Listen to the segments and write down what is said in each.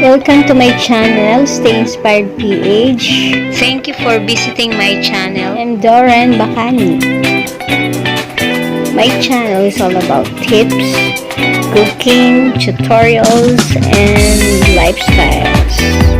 Welcome to my channel, Stay Inspired PH. Thank you for visiting my channel. I'm Doran Bakani. My channel is all about tips, cooking, tutorials, and lifestyles.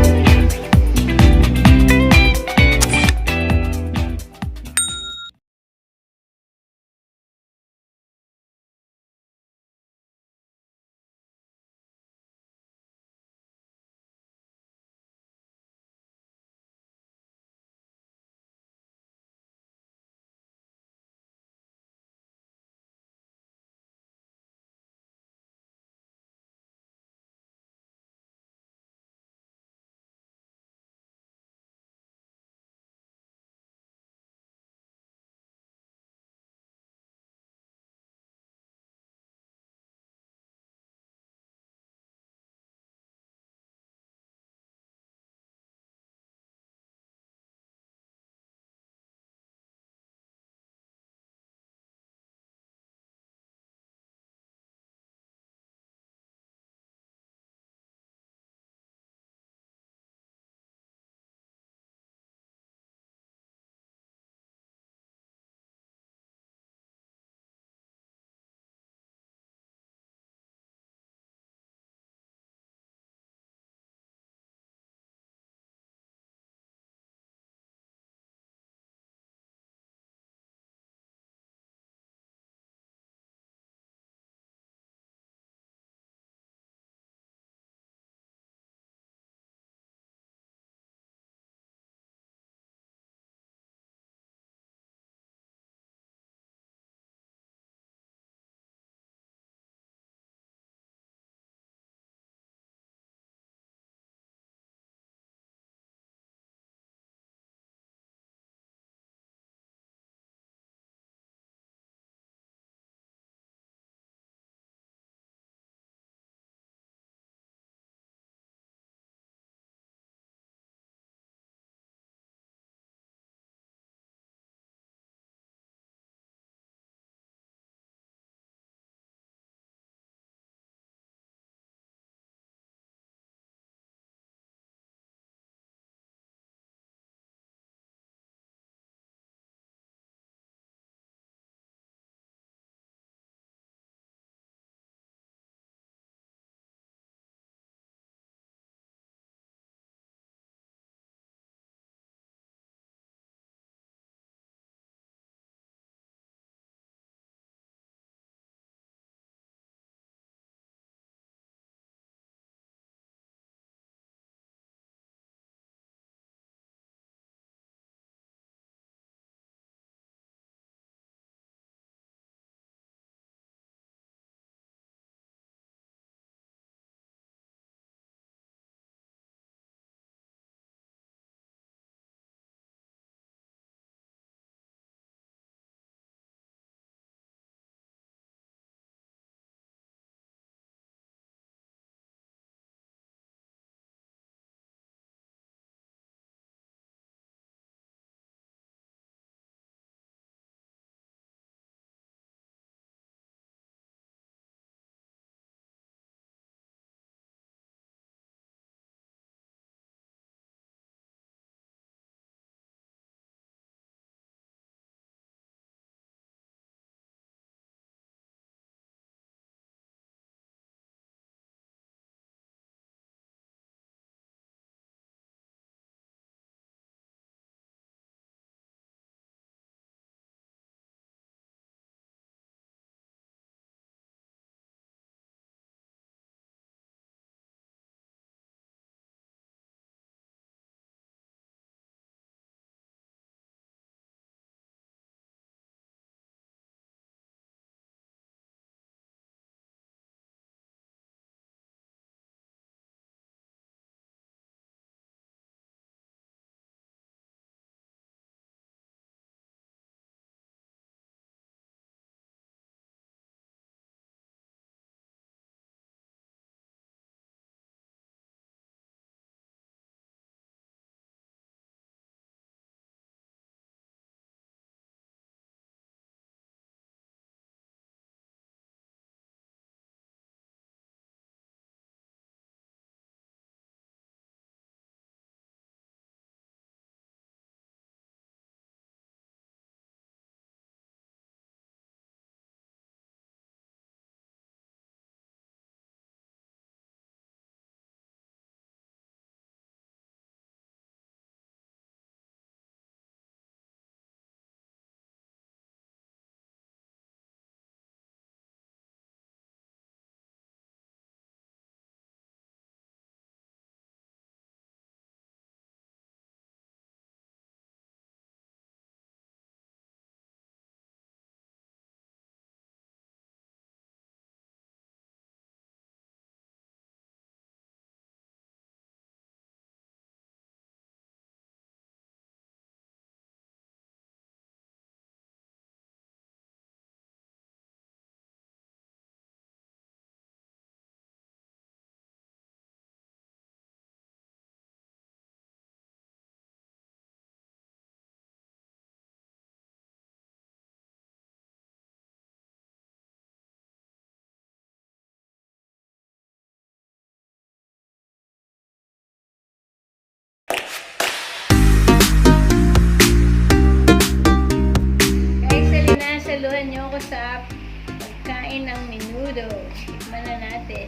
sa pagkain ng menudo. Tikman na natin.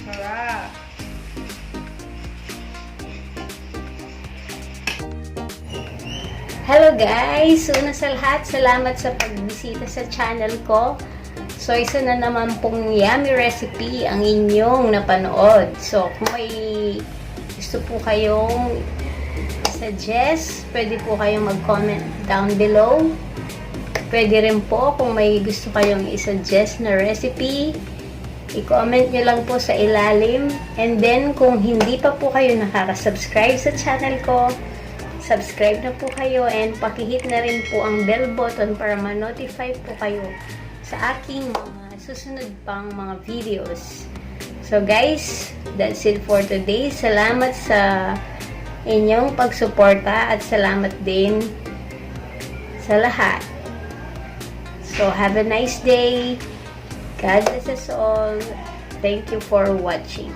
Sarap. Hello guys! Una sa lahat, salamat sa pagbisita sa channel ko. So, isa na naman pong yummy recipe ang inyong napanood. So, kung may gusto po kayong suggest, pwede po kayong mag-comment down below. Pwede rin po kung may gusto kayong i-suggest na recipe, i-comment nyo lang po sa ilalim. And then, kung hindi pa po kayo nakaka-subscribe sa channel ko, subscribe na po kayo and pakihit na rin po ang bell button para ma-notify po kayo sa aking mga susunod pang mga videos. So guys, that's it for today. Salamat sa inyong pagsuporta at salamat din sa lahat. So have a nice day. God bless us all. Thank you for watching.